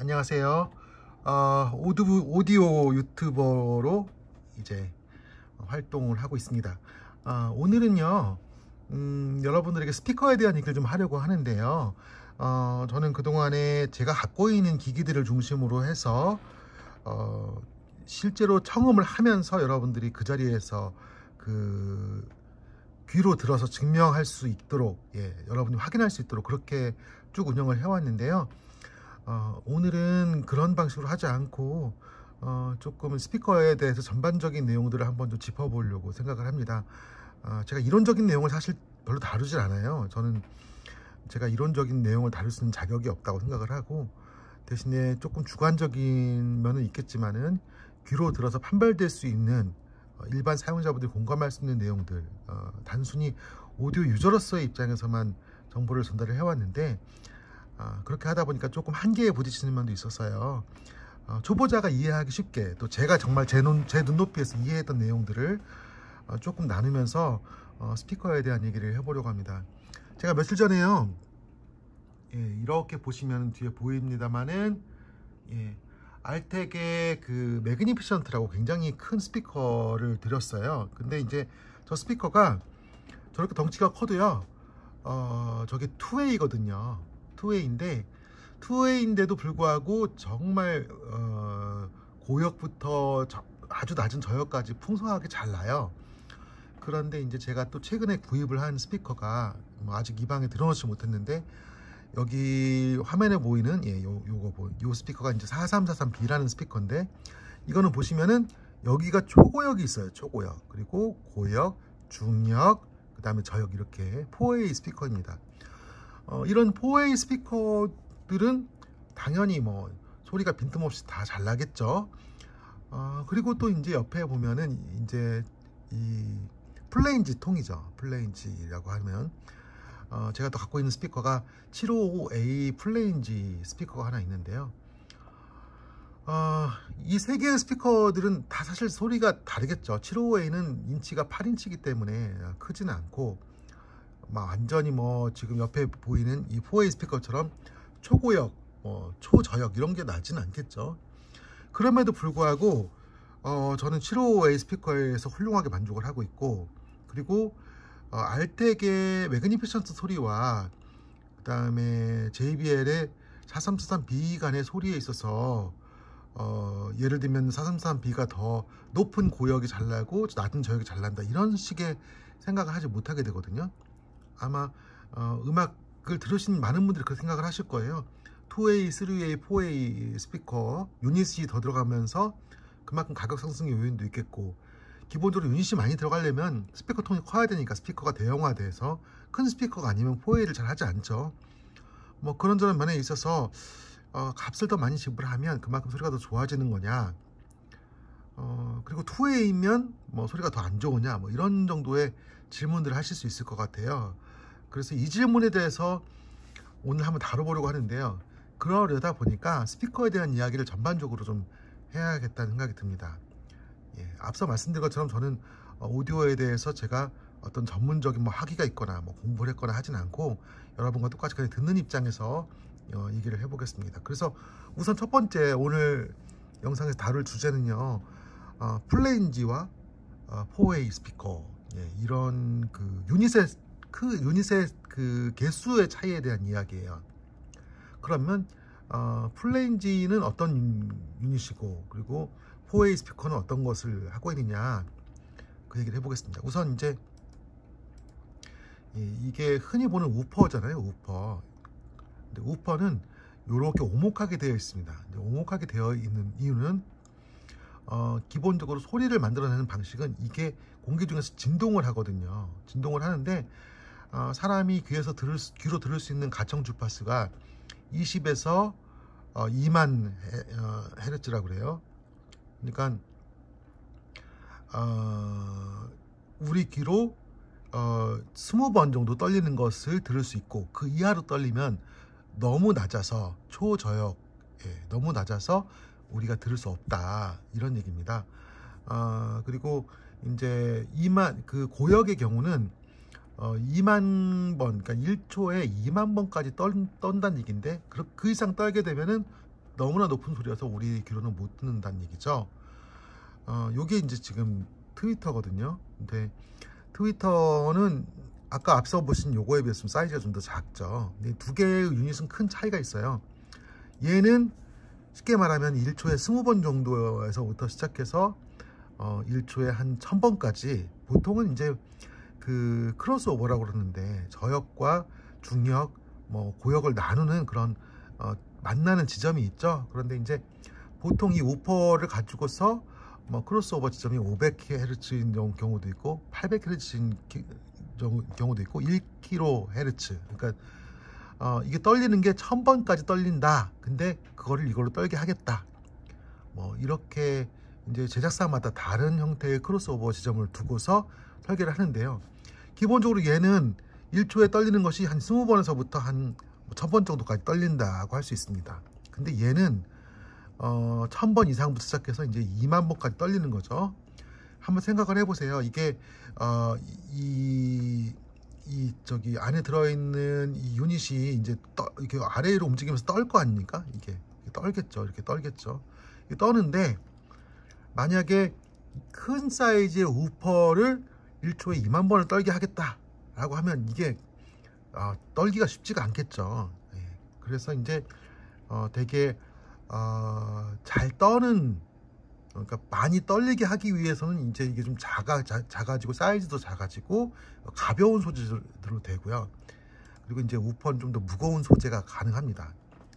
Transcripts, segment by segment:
안녕하세요. 오디오 유튜버로 이제 활동을 하고 있습니다. 오늘은요, 여러분들에게 스피커에 대한 얘기를 좀 하려고 하는데요. 저는 그동안에 제가 갖고 있는 기기들을 중심으로 해서 실제로 청음을 하면서 여러분들이 그 자리에서 그 귀로 들어서 증명할 수 있도록, 여러분이 확인할 수 있도록 그렇게 쭉 운영을 해왔는데요. 오늘은 그런 방식으로 하지 않고 조금 스피커에 대해서 전반적인 내용들을 한번 좀 짚어보려고 생각을 합니다. 제가 이론적인 내용을 사실 별로 다루질 않아요. 저는 제가 이론적인 내용을 다룰 수 있는 자격이 없다고 생각을 하고, 대신에 조금 주관적인 면은 있겠지만은 귀로 들어서 판별될 수 있는 일반 사용자분들이 공감할 수 있는 내용들, 단순히 오디오 유저로서의 입장에서만 정보를 전달을 해왔는데, 그렇게 하다 보니까 조금 한계에 부딪히는 면도 있었어요. 초보자가 이해하기 쉽게, 또 제가 정말 제 눈높이에서 이해했던 내용들을 조금 나누면서 스피커에 대한 얘기를 해보려고 합니다. 제가 며칠 전에요, 이렇게 보시면 뒤에 보입니다만은, 알텍의 그 매그니피션트라고 굉장히 큰 스피커를 드렸어요. 근데 이제 저 스피커가 저렇게 덩치가 커도요, 저게 투웨이거든요. 투웨이인데도 불구하고 정말 고역부터 아주 낮은 저역까지 풍성하게 잘 나요. 그런데 이제 제가 또 최근에 구입을 한 스피커가 아직 이 방에 들어놓지 못했는데, 여기 화면에 보이는 요 스피커가 이제 4343B라는 스피커인데, 이거는 보시면은 여기가 초고역이 있어요. 초고역, 그리고 고역, 중역, 그 다음에 저역, 이렇게 4A 스피커입니다. 이런 4A 스피커들은 당연히 뭐 소리가 빈틈없이 다 잘 나겠죠. 그리고 또 이제 옆에 보면은 이제 이 플레인지 통이죠. 플레인지라고 하면 제가 또 갖고 있는 스피커가 755A 플레인지 스피커가 하나 있는데요. 이 세 개의 스피커들은 다 사실 소리가 다르겠죠. 755A는 인치가 8인치이기 때문에 크지는 않고, 완전히 지금 옆에 보이는 이 4A 스피커처럼 초고역, 초저역 이런 게 나지는 않겠죠. 그럼에도 불구하고 저는 755A 스피커에서 훌륭하게 만족을 하고 있고, 그리고 알텍의 매그니피션트 소리와 그 다음에 JBL의 4343B 간의 소리에 있어서 예를 들면 4343B가 더 높은 고역이 잘 나고 낮은 저역이 잘 난다, 이런 식의 생각을 하지 못하게 되거든요. 아마 음악을 들으신 많은 분들이 그렇게 생각을 하실 거예요. 2A, 3A, 4A 스피커 유닛이 더 들어가면서 그만큼 가격 상승의 요인도 있겠고, 기본적으로 유닛이 많이 들어가려면 스피커 통이 커야 되니까 스피커가 대형화돼서 큰 스피커가 아니면 4A를 잘 하지 않죠. 그런저런 면에 있어서 값을 더 많이 지불하면 그만큼 소리가 더 좋아지는 거냐, 그리고 2A면 소리가 더 안 좋으냐, 이런 정도의 질문들을 하실 수 있을 것 같아요. 그래서 이 질문에 대해서 오늘 한번 다뤄보려고 하는데요. 그러려다 보니까 스피커에 대한 이야기를 전반적으로 좀 해야겠다는 생각이 듭니다. 앞서 말씀드린 것처럼 저는 오디오에 대해서 제가 어떤 전문적인 학위가 있거나 공부를 했거나 하진 않고, 여러분과 똑같이 그냥 듣는 입장에서 얘기를 해보겠습니다. 그래서 우선 첫 번째 오늘 영상에서 다룰 주제는요, 플레인지와 4A 스피커, 이런 그 유닛의 그 개수의 차이에 대한 이야기예요. 그러면 플레인지는 어떤 유닛이고, 그리고 4A 스피커는 어떤 것을 하고 있느냐, 그 얘기를 해보겠습니다. 우선 이제 이게 흔히 보는 우퍼잖아요. 우퍼. 근데 우퍼는 이렇게 오목하게 되어 있습니다. 오목하게 되어 있는 이유는 기본적으로 소리를 만들어내는 방식은 이게 공기 중에서 진동을 하거든요. 진동을 하는데 사람이 귀로 들을 수 있는 가청 주파수가 20에서 2만 헤르츠라고 그래요. 그러니까 우리 귀로 20번 정도 떨리는 것을 들을 수 있고, 그 이하로 떨리면 너무 낮아서 초저역, 너무 낮아서 우리가 들을 수 없다, 이런 얘기입니다. 그리고 이제 그 고역의 경우는 2만 번, 그러니까 1초에 2만 번까지 떤다는 얘기인데, 그 이상 떨게 되면은 너무나 높은 소리여서 우리 귀로는 못 듣는다는 얘기죠. 요게 이제 지금 트위터거든요. 근데 트위터는 아까 앞서 보신 요거에 비해서 사이즈가 좀 더 작죠. 근데 두 개의 유닛은 큰 차이가 있어요. 얘는 쉽게 말하면 1초에 20번 정도에서부터 시작해서 1초에 한 1000번까지, 보통은 이제 그 크로스오버라고 그러는데 저역과 중역, 뭐 고역을 나누는 그런 만나는 지점이 있죠. 그런데 이제 보통 이 우퍼를 가지고서 뭐 크로스오버 지점이 500Hz인 경우도 있고 800Hz인 경우도 있고 1kHz, 그러니까 이게 떨리는 게 1000번까지 떨린다. 근데 그거를 이걸로 떨게 하겠다. 뭐 이렇게 이제 제작사마다 다른 형태의 크로스오버 지점을 두고서 설계를 하는데요. 기본적으로 얘는 1초에 떨리는 것이 한 20번에서부터 한 1000번 정도까지 떨린다고 할 수 있습니다. 근데 얘는 1000번 이상부터 시작해서 이제 2만 번까지 떨리는 거죠. 한번 생각을 해보세요. 이게 저기 안에 들어있는 이 유닛이 이제 이렇게 아래로 움직이면서 떨 거 아닙니까? 이게 떨겠죠. 이렇게 떨겠죠. 이게 떠는데 만약에 큰 사이즈의 우퍼를 1초에 2만 번을 떨게 하겠다 라고 하면 이게 떨기가 쉽지가 않겠죠. 예. 그래서 이제 되게 잘 떠는, 그러니까 많이 떨리게 하기 위해서는 이제 이게 좀 작아지고 사이즈도 작아지고 가벼운 소재로 되고요. 그리고 이제 우퍼는 좀 더 무거운 소재가 가능합니다.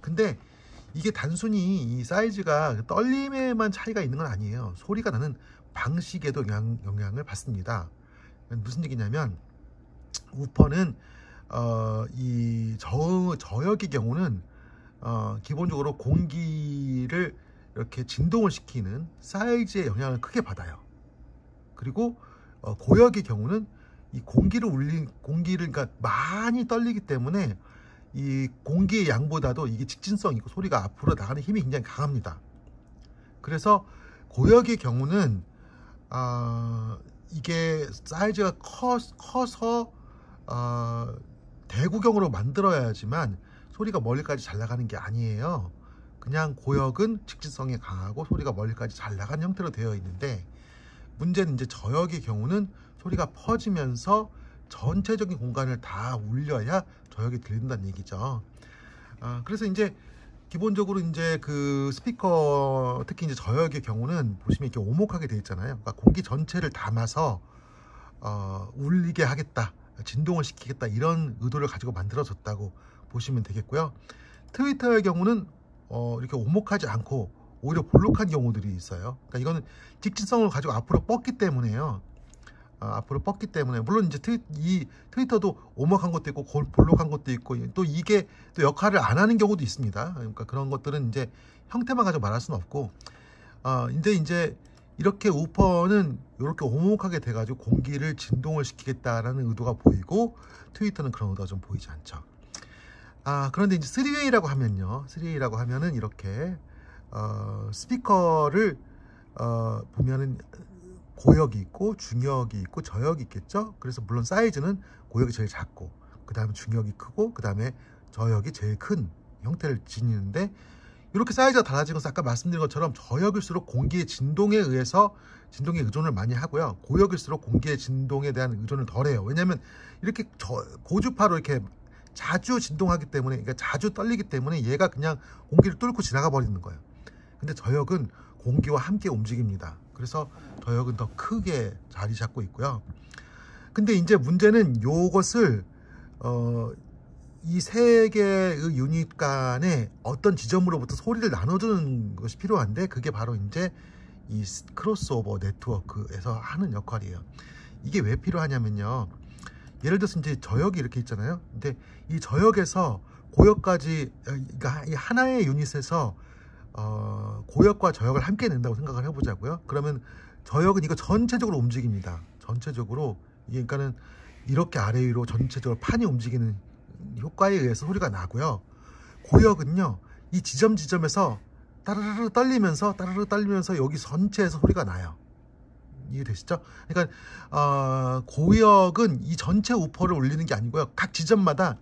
근데 이게 단순히 이 사이즈가 떨림에만 차이가 있는 건 아니에요. 소리가 나는 방식에도 영향을 받습니다. 무슨 얘기냐면 우퍼는 이 저역의 경우는 기본적으로 공기를 이렇게 진동을 시키는 사이즈의 영향을 크게 받아요. 그리고 고역의 경우는 이 공기를 그러니까 많이 떨리기 때문에 이 공기의 양보다도 이게 직진성이 있고 소리가 앞으로 나가는 힘이 굉장히 강합니다. 그래서 고역의 경우는 이게 사이즈가 커서 대구경으로 만들어야지만 소리가 멀리까지 잘 나가는 게 아니에요. 그냥 고역은 직진성이 강하고 소리가 멀리까지 잘 나가는 형태로 되어 있는데, 문제는 이제 저역의 경우는 소리가 퍼지면서 전체적인 공간을 다 울려야 저역이 들린다는 얘기죠. 그래서 이제 기본적으로 이제 그 스피커, 특히 이제 저역의 경우는 보시면 이렇게 오목하게 되어 있잖아요. 그러니까 공기 전체를 담아서 울리게 하겠다, 진동을 시키겠다, 이런 의도를 가지고 만들어졌다고 보시면 되겠고요. 트위터의 경우는 이렇게 오목하지 않고 오히려 볼록한 경우들이 있어요. 그러니까 이거는 직진성을 가지고 앞으로 뻗기 때문에요. 앞으로 뻗기 때문에, 물론 이제 이 트위터도 오목한 것도 있고 볼록한 것도 있고, 또 이게 또 역할을 안 하는 경우도 있습니다. 그러니까 그런 것들은 이제 형태만 가지고 말할 수는 없고, 이제 이렇게 우퍼는 이렇게 오목하게 돼가지고 공기를 진동을 시키겠다라는 의도가 보이고, 트위터는 그런 의도가 좀 보이지 않죠. 그런데 이제 3웨이라고 하면요, 3웨이라고 하면은 이렇게 스피커를 보면은 고역이 있고 중역이 있고 저역이 있겠죠. 그래서 물론 사이즈는 고역이 제일 작고, 그 다음에 중역이 크고, 그 다음에 저역이 제일 큰 형태를 지니는데, 이렇게 사이즈가 달라진 것은 아까 말씀드린 것처럼 저역일수록 공기의 진동에 의해서 진동에 의존을 많이 하고요, 고역일수록 공기의 진동에 대한 의존을 덜해요. 왜냐하면 이렇게 고주파로 이렇게 자주 진동하기 때문에, 그러니까 자주 떨리기 때문에 얘가 그냥 공기를 뚫고 지나가 버리는 거예요. 근데 저역은 공기와 함께 움직입니다. 그래서 저역은 더 크게 자리 잡고 있고요. 근데 이제 문제는 요것을 이 세 개의 유닛 간에 어떤 지점으로부터 소리를 나눠주는 것이 필요한데, 그게 바로 이제 이 크로스오버 네트워크에서 하는 역할이에요. 이게 왜 필요하냐면요, 예를 들어서 이제 저역이 이렇게 있잖아요. 근데 이 저역에서 고역까지, 그러니까 이 하나의 유닛에서 고역과 저역을 함께 낸다고 생각을 해보자고요. 그러면 저역은 이거 전체적으로 움직입니다. 전체적으로, 그러니까는 이렇게 아래 위로 전체적으로 판이 움직이는 효과에 의해서 소리가 나고요. 고역은요, 이 지점에서 따르르 떨리면서 여기 전체에서 소리가 나요. 이해되시죠? 그러니까 고역은 이 전체 우퍼를 울리는 게 아니고요, 각 지점마다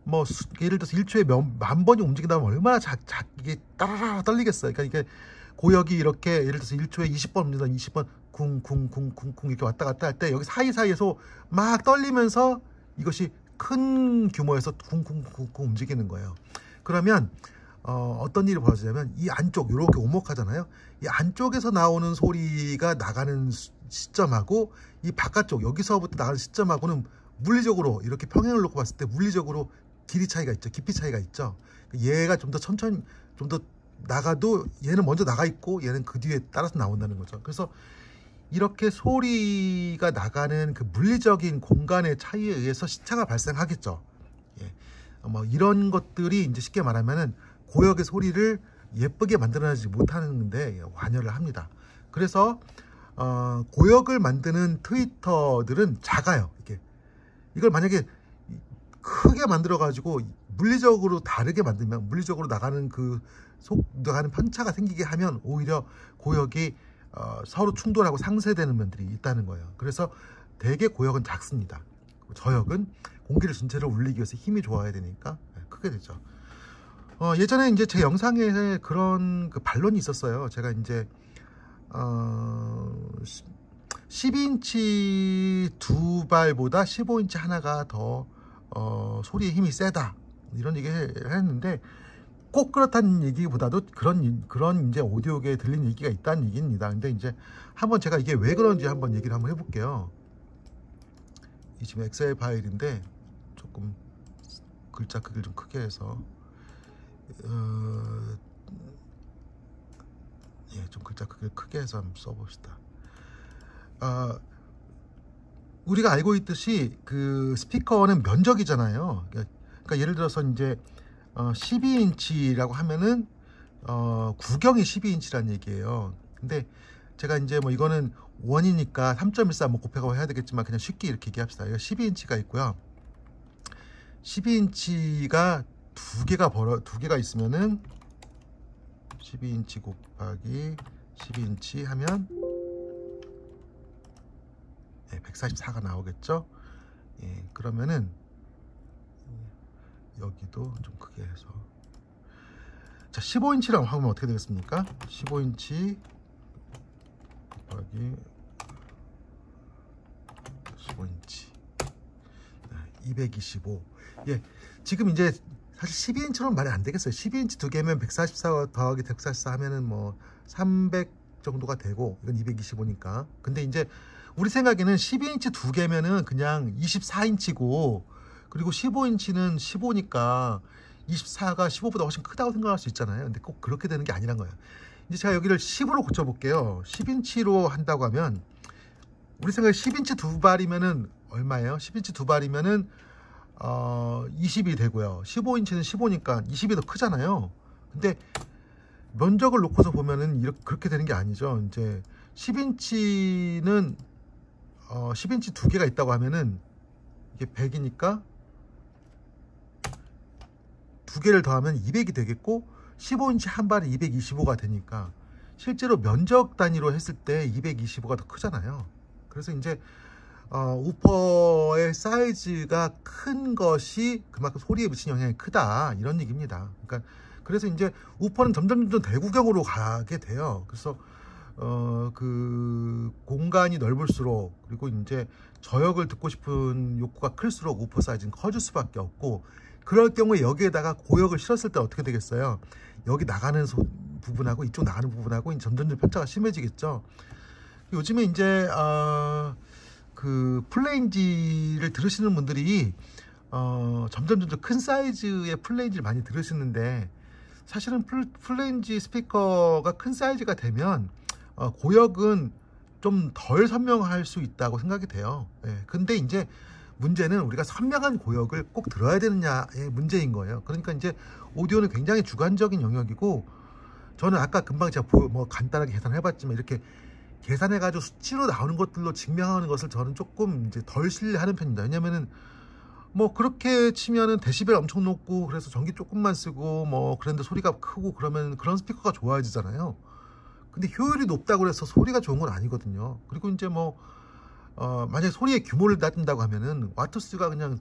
뭐 예를 들어서 1초에 만 번이 움직인다면 얼마나 이게 따라라 떨리겠어요. 그러니까 이게 고역이 이렇게 예를 들어서 1초에 20번 움직인다, 20번 쿵쿵쿵쿵쿵 이렇게 왔다 갔다 할 때 여기 사이사이에서 막 떨리면서 이것이 큰 규모에서 쿵쿵쿵쿵 움직이는 거예요. 그러면 어떤 일이 벌어지냐면 이 안쪽 이렇게 오목하잖아요. 이 안쪽에서 나오는 소리가 나가는 시점하고 이 바깥쪽 여기서부터 나가는 시점하고는 물리적으로 이렇게 평행을 놓고 봤을 때 물리적으로 길이 차이가 있죠. 깊이 차이가 있죠. 얘가 좀 더 천천히 좀 더 나가도 얘는 먼저 나가 있고 얘는 그 뒤에 따라서 나온다는 거죠. 그래서 이렇게 소리가 나가는 그 물리적인 공간의 차이에 의해서 시차가 발생하겠죠. 예. 뭐 이런 것들이 이제 쉽게 말하면은 고역의 소리를 예쁘게 만들어내지 못하는데 관여를 합니다. 그래서 고역을 만드는 트위터들은 작아요. 이걸 만약에 크게 만들어 가지고 물리적으로 다르게 만들면 물리적으로 나가는 나가는 편차가 생기게 하면 오히려 고역이 서로 충돌하고 상쇄되는 면들이 있다는 거예요. 그래서 대개 고역은 작습니다. 저역은 공기를 전체를 울리기 위해서 힘이 좋아야 되니까 크게 되죠. 예전에 이제 제 영상에 그런 반론이 있었어요. 제가 이제 12인치 두 발보다 15인치 하나가 더 소리의 힘이 세다 이런 얘기를 했는데 꼭 그렇다는 얘기보다도 그런 이제 오디오계에 들린 얘기가 있다는 얘기입니다. 근데 이제 한번 제가 이게 왜 그런지 한번 얘기를 한번 해볼게요. 이 지금 엑셀 파일인데 조금 글자 크기를 좀 크게 해서 좀 글자 크기를 크게 해서 한번 써봅시다. 우리가 알고 있듯이 그 스피커는 면적이잖아요. 그러니까 예를 들어서 이제 12인치라고 하면은 구경이 12인치란 얘기예요. 근데 제가 이제 뭐 이거는 원이니까 3.14 뭐 곱해가고 해야 되겠지만 그냥 쉽게 이렇게 얘기합시다. 이거 12인치가 있고요. 12인치가 두 개가 있으면은 12인치 곱하기 12인치 하면 144가 나오겠죠. 그러면은 여기도 좀 크게 해서 자 15인치라고 하면 어떻게 되겠습니까? 15인치 곱하기 15인치 225. 지금 이제 사실 12인치로는 말이 안 되겠어요. 12인치 두 개면 144 더하기 144 하면은 뭐 300 정도가 되고 이건 225니까. 근데 이제 우리 생각에는 12인치 두 개면은 그냥 24인치고 그리고 15인치는 15니까 24가 15보다 훨씬 크다고 생각할 수 있잖아요. 근데 꼭 그렇게 되는 게 아니란 거예요. 이제 제가 여기를 10으로 고쳐볼게요. 10인치로 한다고 하면 우리 생각에 10인치 두 발이면은 얼마예요? 10인치 두 발이면은 20이 되고요. 15인치는 15니까 20이 더 크잖아요. 근데 면적을 놓고서 보면은 그렇게 되는 게 아니죠. 이제 10인치는 10인치 두 개가 있다고 하면은 이게 100이니까 두 개를 더하면 200이 되겠고 15인치 한 발에 225가 되니까 실제로 면적 단위로 했을 때 225가 더 크잖아요. 그래서 이제 우퍼의 사이즈가 큰 것이 그만큼 소리에 미치는 영향이 크다 이런 얘기입니다. 그러니까 그래서 이제 우퍼는 점점 대구경으로 가게 돼요. 그래서 그 공간이 넓을수록 그리고 이제 저역을 듣고 싶은 욕구가 클수록 우퍼 사이즈는 커질 수밖에 없고 그럴 경우에 여기에다가 고역을 실었을 때 어떻게 되겠어요? 여기 나가는 부분하고 이쪽 나가는 부분하고 점점 편차가 심해지겠죠. 요즘에 이제 그 플레인지를 들으시는 분들이 점점 큰 사이즈의 플레인지를 많이 들으시는데 사실은 플레인지 스피커가 큰 사이즈가 되면 고역은 좀 덜 선명할 수 있다고 생각이 돼요. 근데 이제 문제는 우리가 선명한 고역을 꼭 들어야 되느냐의 문제인 거예요. 그러니까 이제 오디오는 굉장히 주관적인 영역이고 저는 아까 금방 제가 뭐 간단하게 계산해 봤지만 이렇게 계산해 가지고 수치로 나오는 것들로 증명하는 것을 저는 조금 이제 덜 신뢰하는 편입니다. 왜냐면은 뭐 그렇게 치면은 데시벨 엄청 높고 그래서 전기 조금만 쓰고 뭐 그런데 소리가 크고 그러면 그런 스피커가 좋아지잖아요. 근데 효율이 높다고 해서 소리가 좋은 건 아니거든요. 그리고 이제 뭐 만약에 소리의 규모를 낮춘다고 하면은 와트수가 그냥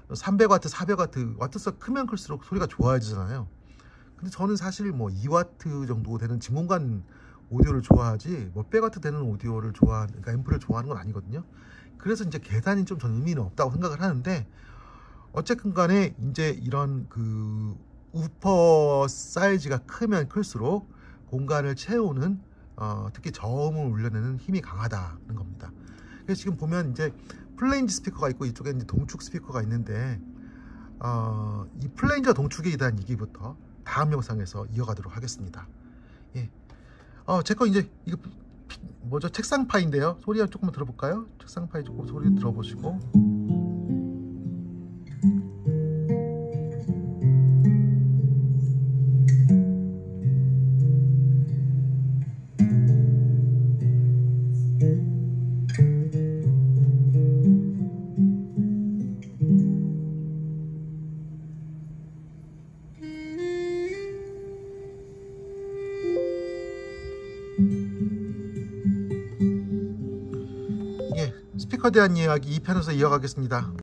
300W, 400W, 와트수가 크면 클수록 소리가 좋아지잖아요. 근데 저는 사실 뭐 2W 정도 되는 진공관 오디오를 좋아하지 몇백 와트 되는 오디오를 그러니까 앰프를 좋아하는 건 아니거든요. 그래서 이제 계산이 좀 전 의미는 없다고 생각을 하는데, 어쨌든 간에 이제 이런 그 우퍼 사이즈가 크면 클수록 공간을 채우는 특히 저음을 울려내는 힘이 강하다는 겁니다. 그래서 지금 보면 이제 플레인지 스피커가 있고 이쪽에 이제 동축 스피커가 있는데, 이 플레인지와 동축에 대한 얘기부터 다음 영상에서 이어가도록 하겠습니다. 예. 제 거 이제 이거 뭐죠? 책상 파인데요. 소리 조금만 들어볼까요? 책상 파이 조금 소리 들어보시고. 예, 스피커에 대한 이야기 2편에서 이어가겠습니다.